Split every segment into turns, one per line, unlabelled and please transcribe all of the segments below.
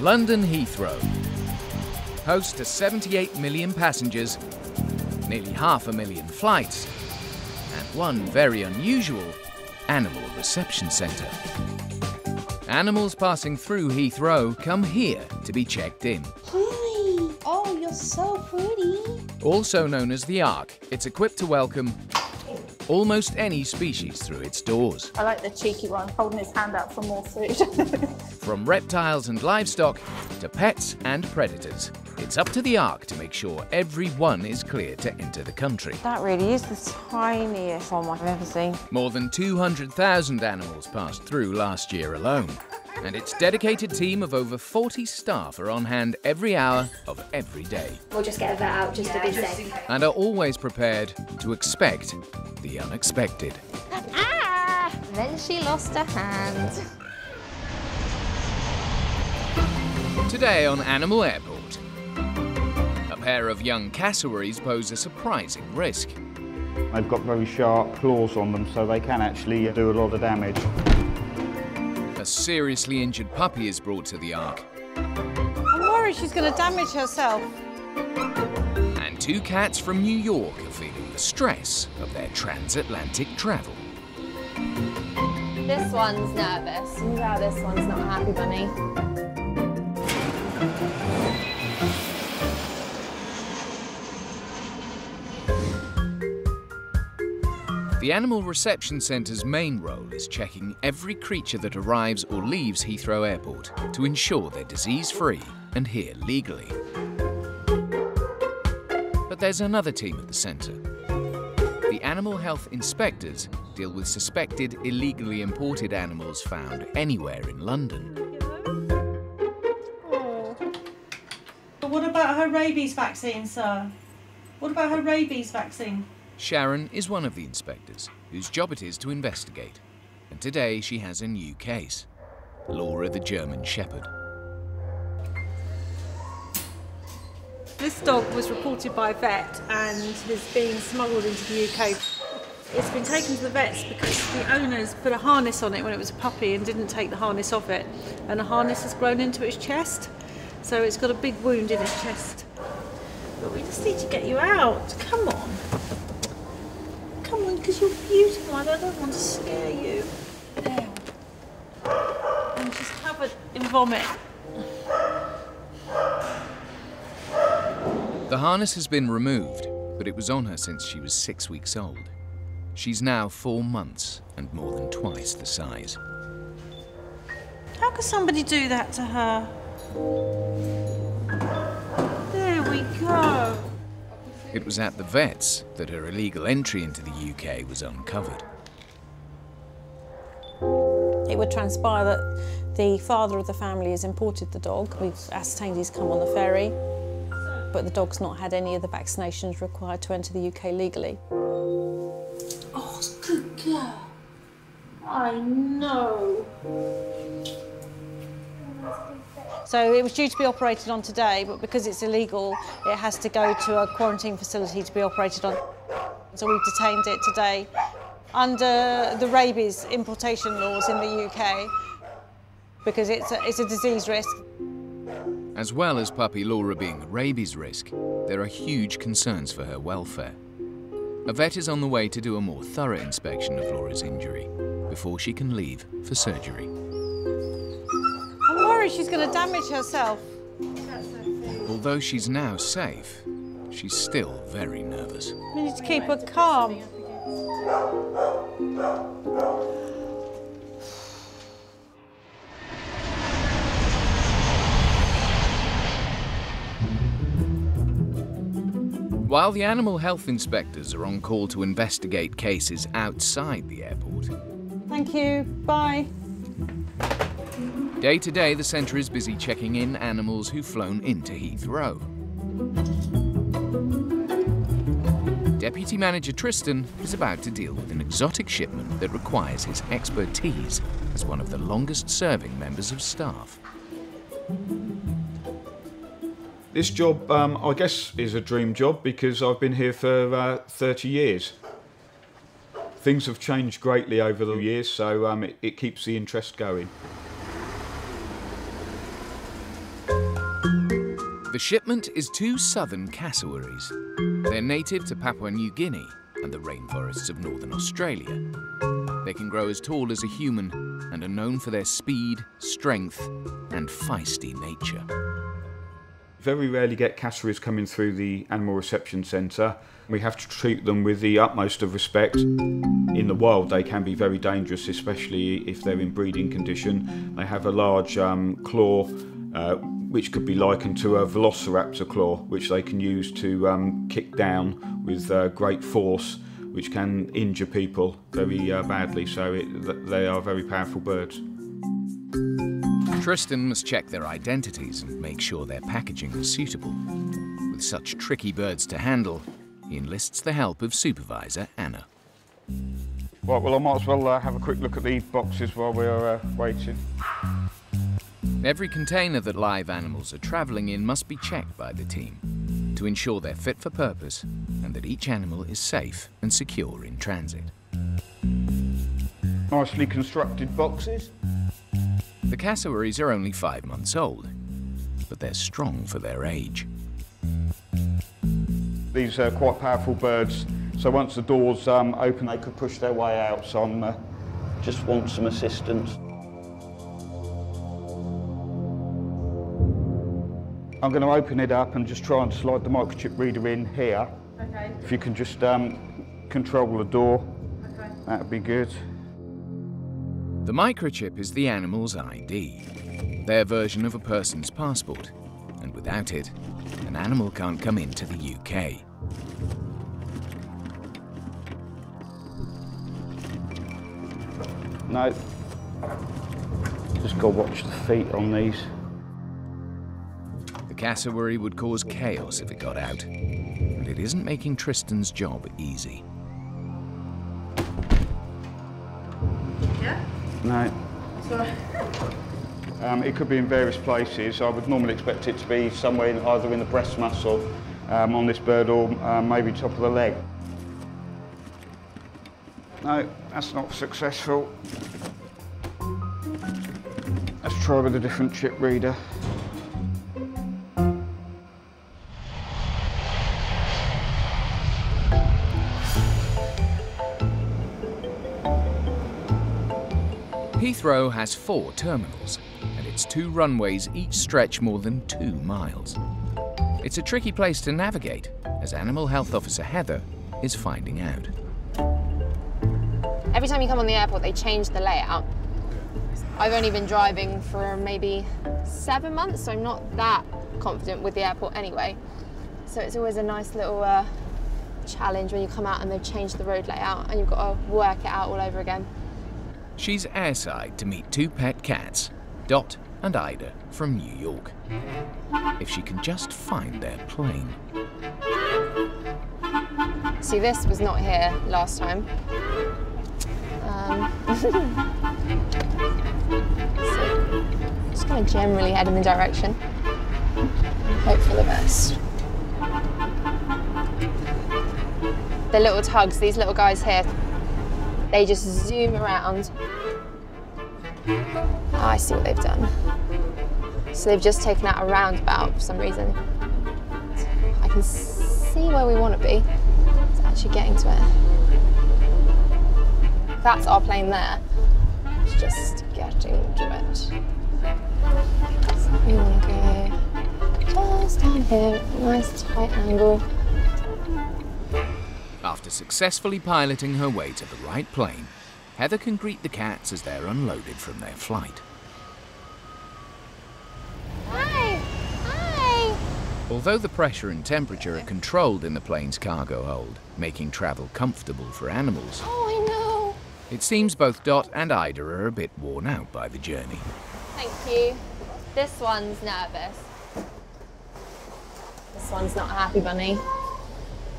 London Heathrow, host to 78 million passengers, nearly 500,000 flights, and one very unusual animal reception centre. Animals passing through Heathrow come here to be checked in.
Hi! Oh, you're so pretty!
Also known as the Ark, it's equipped to welcome almost any species through its doors.
I like the cheeky one, holding his hand out for more food.
From reptiles and livestock to pets and predators, it's up to the Ark to make sure everyone is cleared to enter the country.
That really is the tiniest one I've ever seen.
More than 200,000 animals passed through last year alone, and its dedicated team of over 40 staff are on hand every hour of every day.
We'll just get a vet out just to be safe.
And are always prepared to expect the unexpected.
Ah! Then she lost her hand.
Today on Animal Airport, a pair of young cassowaries pose a surprising risk.
They've got very sharp claws on them, so they can actually do a lot of damage.
A seriously injured puppy is brought to the Ark.
I'm worried she's going to damage herself.
And two cats from New York are feeling the stress of their transatlantic travel.
This one's nervous. Wow, this one's not a happy bunny.
The Animal Reception Centre's main role is checking every creature that arrives or leaves Heathrow Airport to ensure they're disease-free and here legally. But there's another team at the centre. The animal health inspectors deal with suspected illegally imported animals found anywhere in London.
Oh. But what about her rabies vaccine, sir? What about her rabies vaccine?
Sharon is one of the inspectors, whose job it is to investigate. And today she has a new case. Laura the German Shepherd.
This dog was reported by a vet and is being smuggled into the UK. It's been taken to the vets because the owners put a harness on it when it was a puppy and didn't take the harness off it. And the harness has grown into its chest, so it's got a big wound in its chest. But we just need to get you out. Come on. Come on, because you're beautiful and I don't want to scare you. There. And she's covered in vomit.
The harness has been removed, but it was on her since she was 6 weeks old. She's now 4 months and more than twice the size.
How could somebody do that to her? There we go.
It was at the vets that her illegal entry into the UK was uncovered.
It would transpire that the father of the family has imported the dog. We've ascertained he's come on the ferry, but the dog's not had any of the vaccinations required to enter the UK legally.
Oh, good girl. I know.
So it was due to be operated on today, but because it's illegal, it has to go to a quarantine facility to be operated on. So we've detained it today under the rabies importation laws in the UK because it's a disease risk.
As well as puppy Laura being a rabies risk, there are huge concerns for her welfare. A vet is on the way to do a more thorough inspection of Laura's injury before she can leave for surgery.
I'm worried she's going to damage herself.
Although she's now safe, she's still very nervous.
We need to keep her calm.
While the animal health inspectors are on call to investigate cases outside the airport.
Thank you. Bye.
Day to day, the centre is busy checking in animals who've flown into Heathrow. Deputy Manager Tristan is about to deal with an exotic shipment that requires his expertise as one of the longest-serving members of staff.
This job, I guess, is a dream job because I've been here for 30 years. Things have changed greatly over the years, so it keeps the interest going.
The shipment is 2 Southern Cassowaries. They're native to Papua New Guinea and the rainforests of northern Australia. They can grow as tall as a human and are known for their speed, strength, and feisty nature.
Very rarely get cassowaries coming through the Animal Reception Centre. We have to treat them with the utmost of respect. In the wild, they can be very dangerous, especially if they're in breeding condition. They have a large claw, which could be likened to a Velociraptor claw, which they can use to kick down with great force, which can injure people very badly. So they are very powerful birds.
Tristan must check their identities and make sure their packaging is suitable. With such tricky birds to handle, he enlists the help of supervisor Anna.
Right, well, I might as well have a quick look at the boxes while we're waiting.
Every container that live animals are travelling in must be checked by the team to ensure they're fit for purpose and that each animal is safe and secure in transit.
Nicely constructed boxes.
The cassowaries are only 5 months old, but they're strong for their age.
These are quite powerful birds, so once the doors open, they could push their way out, so I just want some assistance. I'm going to open it up and just try and slide the microchip reader in here.
Okay.
If you can just control the door, that'd be good.
The microchip is the animal's ID, their version of a person's passport, and without it, an animal can't come into the UK.
No, just got to watch the feet on these.
The cassowary would cause chaos if it got out, and it isn't making Tristan's job easy.
Yeah?
No.
Sorry.
It could be in various places. I would normally expect it to be somewhere either in the breast muscle on this bird or maybe top of the leg. No, that's not successful. Let's try with a different chip reader.
Heathrow has 4 terminals, and its 2 runways each stretch more than 2 miles. It's a tricky place to navigate, as Animal Health Officer Heather is finding out.
Every time you come on the airport, they change the layout. I've only been driving for maybe 7 months, so I'm not that confident with the airport anyway. So it's always a nice little challenge when you come out and they've changed the road layout and you've got to work it out all over again.
She's airside to meet 2 pet cats, Dot and Ida, from New York. If she can just find their plane.
See, this was not here last time. So, just going to generally head in the direction. Hope for the best. The little tugs, these little guys here, they just zoom around. Oh, I see what they've done. So they've just taken out a roundabout for some reason. I can see where we want to be. It's actually getting to it. That's our plane there. It's just getting to it. So we want to go just down here, nice tight angle.
After successfully piloting her way to the right plane, Heather can greet the cats as they're unloaded from their flight.
Hi! Hi!
Although the pressure and temperature are controlled in the plane's cargo hold, making travel comfortable for animals,
Oh, I know.
it seems both Dot and Ida are a bit worn out by the journey.
Thank you. This one's nervous. This one's not a happy bunny.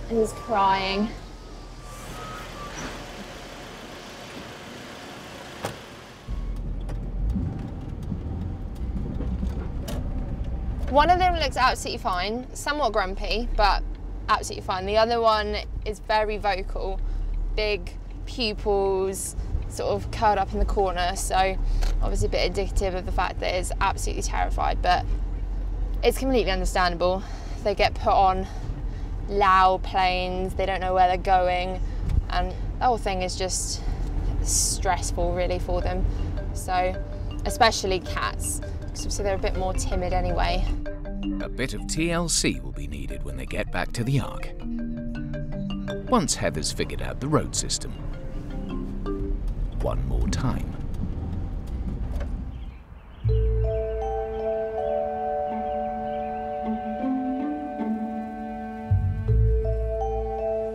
And he's crying. One of them looks absolutely fine, somewhat grumpy, but absolutely fine. The other one is very vocal, big pupils, sort of curled up in the corner, so obviously a bit indicative of the fact that it's absolutely terrified, but It's completely understandable. They get put on loud planes, they don't know where they're going, and the whole thing is just stressful really for them. So, especially cats, because obviously they're a bit more timid anyway.
A bit of TLC will be needed when they get back to the Ark. Once Heather's figured out the road system. One more time.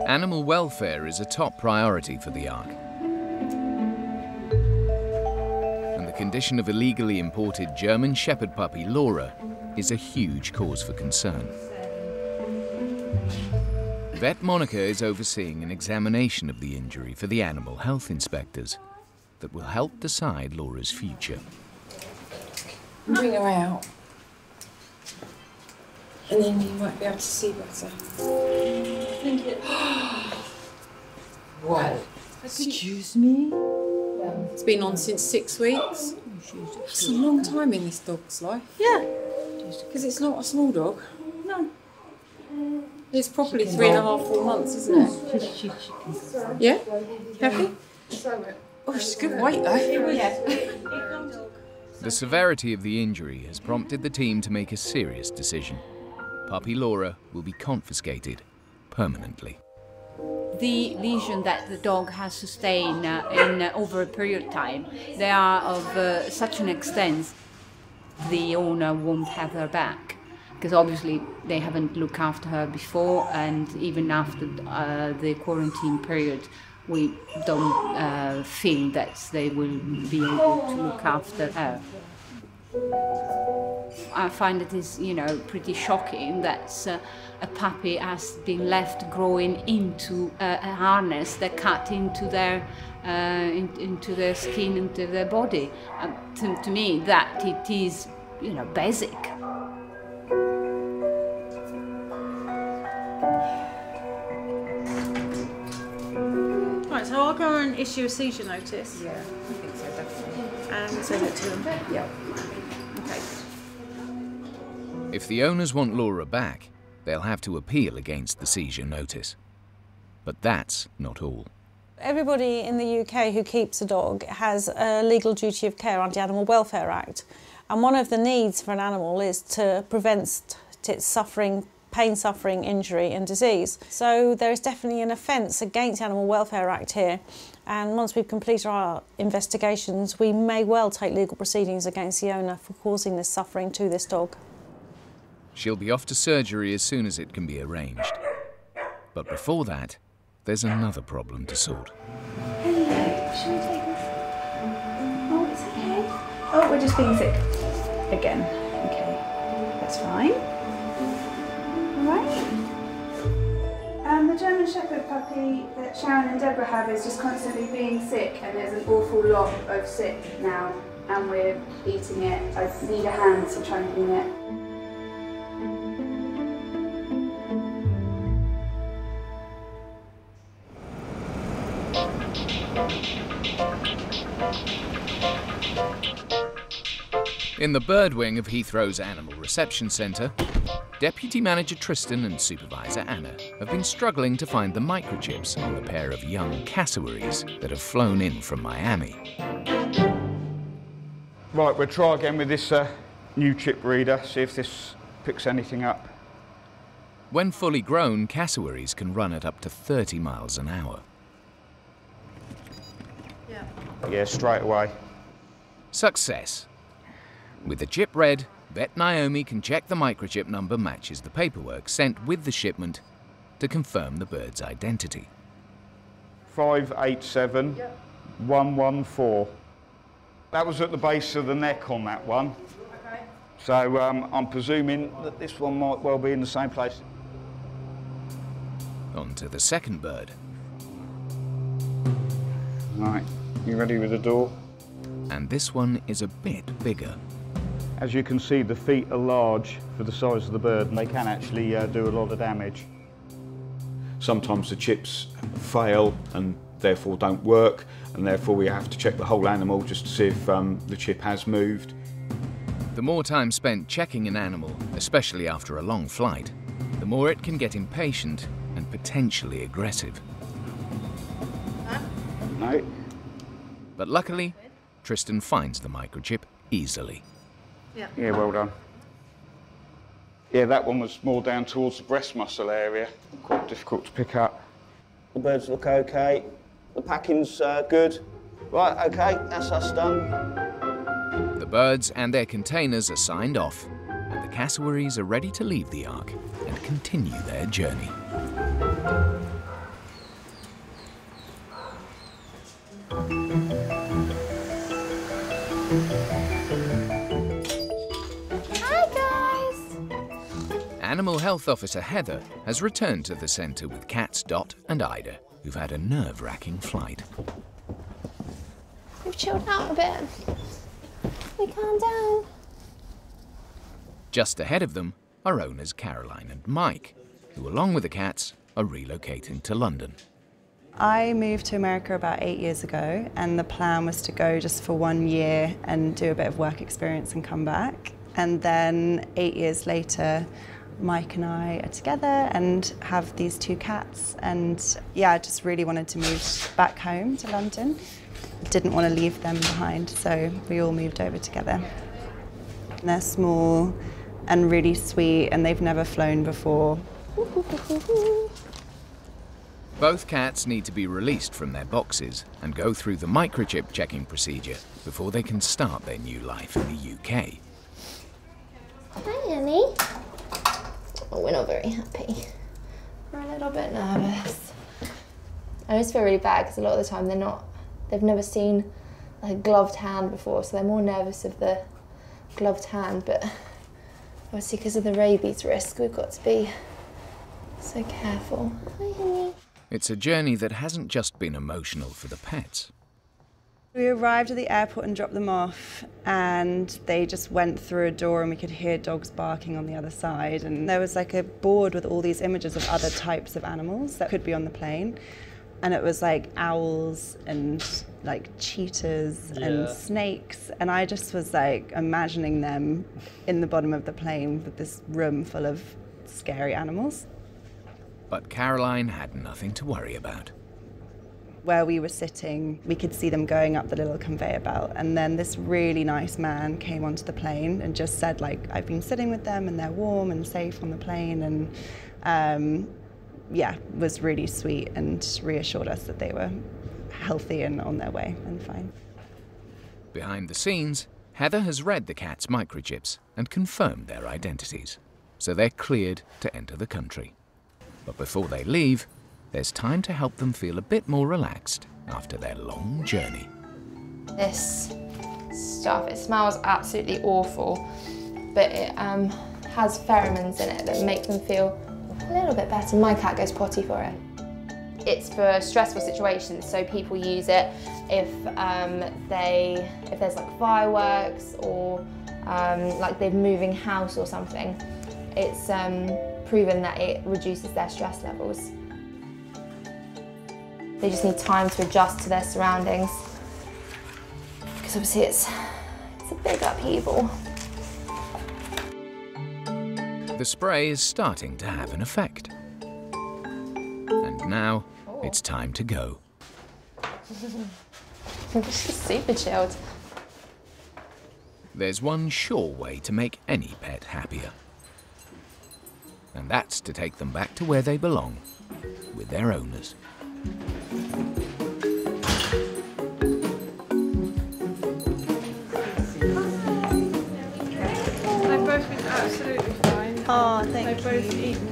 Animal welfare is a top priority for the Ark. And the condition of illegally imported German Shepherd puppy Laura is a huge cause for concern. Vet Monica is overseeing an examination of the injury for the animal health inspectors that will help decide Laura's future.
Bring her out, and then you might be able to see better. Thank you. Wow. Excuse me? It's been on since 6 weeks. That's a long time in this dog's life.
Yeah.
Because it's not a small dog.
No.
It's probably 3.5, 4 months, isn't it? Yeah? Happy? Oh, she's a good weight though.
The severity of the injury has prompted the team to make a serious decision. Puppy Laura will be confiscated permanently.
The lesion that the dog has sustained over a period of time, they are of such an extent the owner won't have her back, because obviously they haven't looked after her before, and even after the quarantine period we don't feel that they will be able to look after her. I find it is, pretty shocking that a puppy has been left growing into a harness that cut into their skin, into their body. To me, that it is, basic.
Right, so I'll go and issue a seizure notice.
Yeah, I think so, definitely.
And send it to them.
Yeah.
Okay.
If the owners want Laura back, they'll have to appeal against the seizure notice. But that's not all.
Everybody in the UK who keeps a dog has a legal duty of care under the Animal Welfare Act. And one of the needs for an animal is to prevent its suffering, pain, suffering, injury and disease. So there is definitely an offence against the Animal Welfare Act here. And once we've completed our investigations, we may well take legal proceedings against the owner for causing this suffering to this dog.
She'll be off to surgery as soon as it can be arranged. But before that, there's another problem to sort.
Hello, shall we take this? Oh, it's okay. Oh, we're just being sick. Again. Okay, that's fine. Alright. The German Shepherd puppy that Sharon and Deborah have is just constantly being sick, and there's an awful lot of sick now, and we're eating it. I need a hand to try and clean it.
In the bird wing of Heathrow's Animal Reception Centre, Deputy Manager Tristan and Supervisor Anna have been struggling to find the microchips on the pair of young cassowaries that have flown in from Miami.
Right, we'll try again with this new chip reader, see if this picks anything up.
When fully grown, cassowaries can run at up to 30 miles an hour.
Yeah, straight away.
Success. With the chip read, Vet Naomi can check the microchip number matches the paperwork sent with the shipment to confirm the bird's identity.
587114. That was at the base of the neck on that one.
Okay.
So I'm presuming that this one might well be in the same place.
On to the second bird.
Right, you ready with the door?
And this one is a bit bigger.
As you can see, the feet are large for the size of the bird, and they can actually do a lot of damage. Sometimes the chips fail and therefore don't work, and therefore we have to check the whole animal just to see if the chip has moved.
The more time spent checking an animal, especially after a long flight, the more it can get impatient and potentially aggressive.
No.
But luckily, Tristan finds the microchip easily.
Yeah, well done. Yeah, that one was more down towards the breast muscle area. Quite difficult to pick up.
The birds look okay. The packing's good. Right, okay, that's us done.
The birds and their containers are signed off, and the cassowaries are ready to leave the Ark and continue their journey. Animal Health Officer Heather has returned to the centre with cats Dot and Ida, who've had a nerve-wracking flight.
We've chilled out a bit. We calmed down.
Just ahead of them are owners Caroline and Mike, who, along with the cats, are relocating to London.
I moved to America about 8 years ago, and the plan was to go just for 1 year and do a bit of work experience and come back. And then 8 years later, Mike and I are together and have these 2 cats. And yeah, I just really wanted to move back home to London. Didn't want to leave them behind, so we all moved over together. And they're small and really sweet, and they've never flown before.
Both cats need to be released from their boxes and go through the microchip checking procedure before they can start their new life in the UK.
Hi, Annie. Oh, we're not very happy. We're a little bit nervous. I always feel really bad because a lot of the time they've never seen like, a gloved hand before, so they're more nervous of the gloved hand, but obviously because of the rabies risk, we've got to be so careful. Hi, honey.
It's a journey that hasn't just been emotional for the pets.
We arrived at the airport and dropped them off, and they just went through a door and we could hear dogs barking on the other side. And there was like a board with all these images of other types of animals that could be on the plane. And it was like owls and like cheetahs and snakes. And I just was like imagining them in the bottom of the plane with this room full of scary animals.
But Caroline had nothing to worry about.
Where we were sitting, we could see them going up the little conveyor belt, and then this really nice man came onto the plane and just said, like, I've been sitting with them and they're warm and safe on the plane, and yeah, was really sweet and reassured us that they were healthy and on their way and fine.
Behind the scenes, Heather has read the cats' microchips and confirmed their identities, so they're cleared to enter the country. But before they leave, there's time to help them feel a bit more relaxed after their long journey.
This stuff, it smells absolutely awful, but it has pheromones in it that make them feel a little bit better. My cat goes potty for it. It's for stressful situations, so people use it if there's like fireworks or like they're moving house or something. It's proven that it reduces their stress levels. They just need time to adjust to their surroundings, because obviously it's a big upheaval.
The spray is starting to have an effect. And now it's time to go.
She's super chilled.
There's one sure way to make any pet happier. And that's to take them back to where they belong, with their owners.
They've both been absolutely fine.
Oh, thank you.
They've both eaten,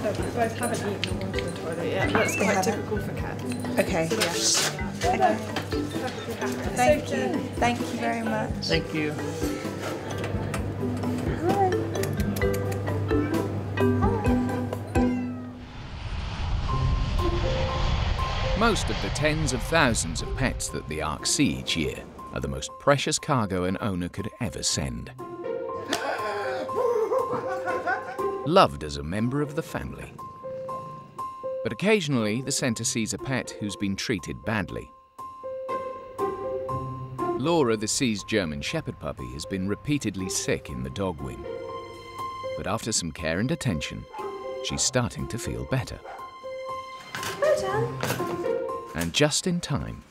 they both haven't eaten or gone to the toilet yet. That's quite typical for cats.
Okay,
So
yeah. Thank you. Thank you very much.
Thank you.
Most of the tens of thousands of pets that the Ark see each year are the most precious cargo an owner could ever send. Loved as a member of the family. But occasionally the centre sees a pet who's been treated badly. Laura, the seized German Shepherd puppy, has been repeatedly sick in the dog wing. But after some care and attention, she's starting to feel better.
Well done.
And just in time.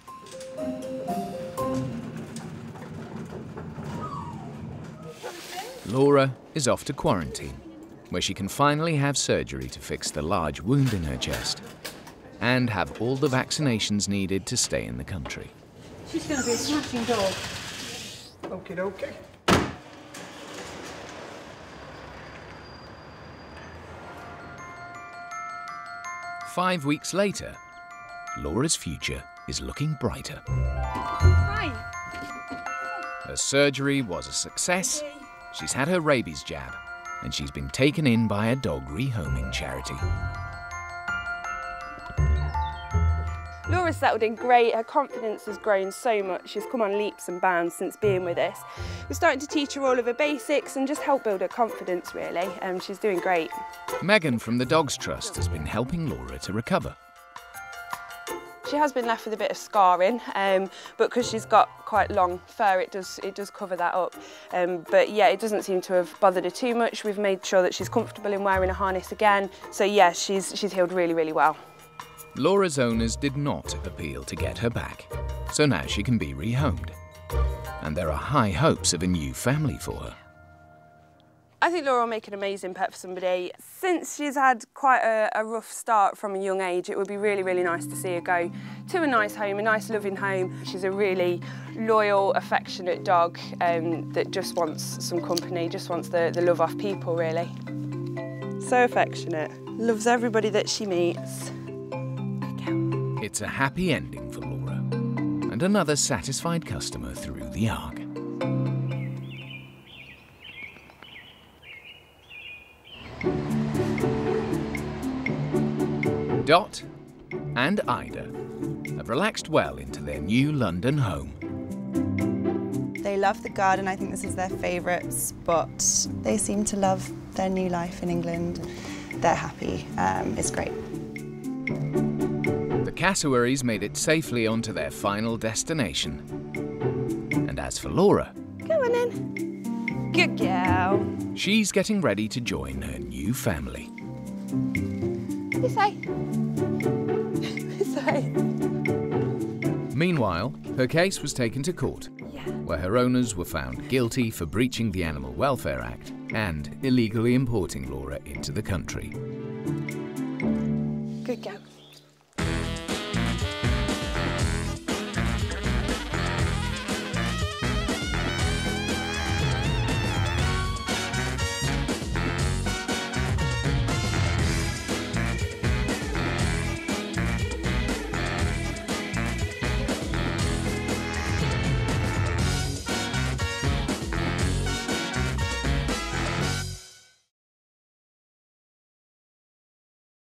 Laura is off to quarantine, where she can finally have surgery to fix the large wound in her chest and have all the vaccinations needed to stay in the country.
She's going to be a smashing dog.
Okie dokie.
5 weeks later, Laura's future is looking brighter.
Hi.
Her surgery was a success, she's had her rabies jab, and she's been taken in by a dog rehoming charity.
Laura's settled in great, her confidence has grown so much, she's come on leaps and bounds since being with us. We're starting to teach her all of her basics and just help build her confidence really, and she's doing great.
Megan from the Dogs Trust has been helping Laura to recover.
She has been left with a bit of scarring, but because she's got quite long fur, it does cover that up. But yeah, it doesn't seem to have bothered her too much. We've made sure that she's comfortable in wearing a harness again, so yeah, she's healed really, really well.
Laura's owners did not appeal to get her back, so now she can be rehomed. And there are high hopes of a new family for her.
I think Laura will make an amazing pet for somebody. Since she's had quite a rough start from a young age, it would be really, really nice to see her go to a nice home, a nice loving home. She's a really loyal, affectionate dog that just wants some company, just wants the love off people, really. So affectionate, loves everybody that she meets.
It's a happy ending for Laura, and another satisfied customer through the arc. Dot and Ida have relaxed well into their new London home.
They love the garden. I think this is their favourite spot. They seem to love their new life in England. They're happy. It's great.
The cassowaries made it safely onto their final destination. And as for Laura,
Go on in. Good girl.
she's getting ready to join her new family.
You say? You say?
Meanwhile, her case was taken to court,
Yeah.
where her owners were found guilty for breaching the Animal Welfare Act and illegally importing Laura into the country.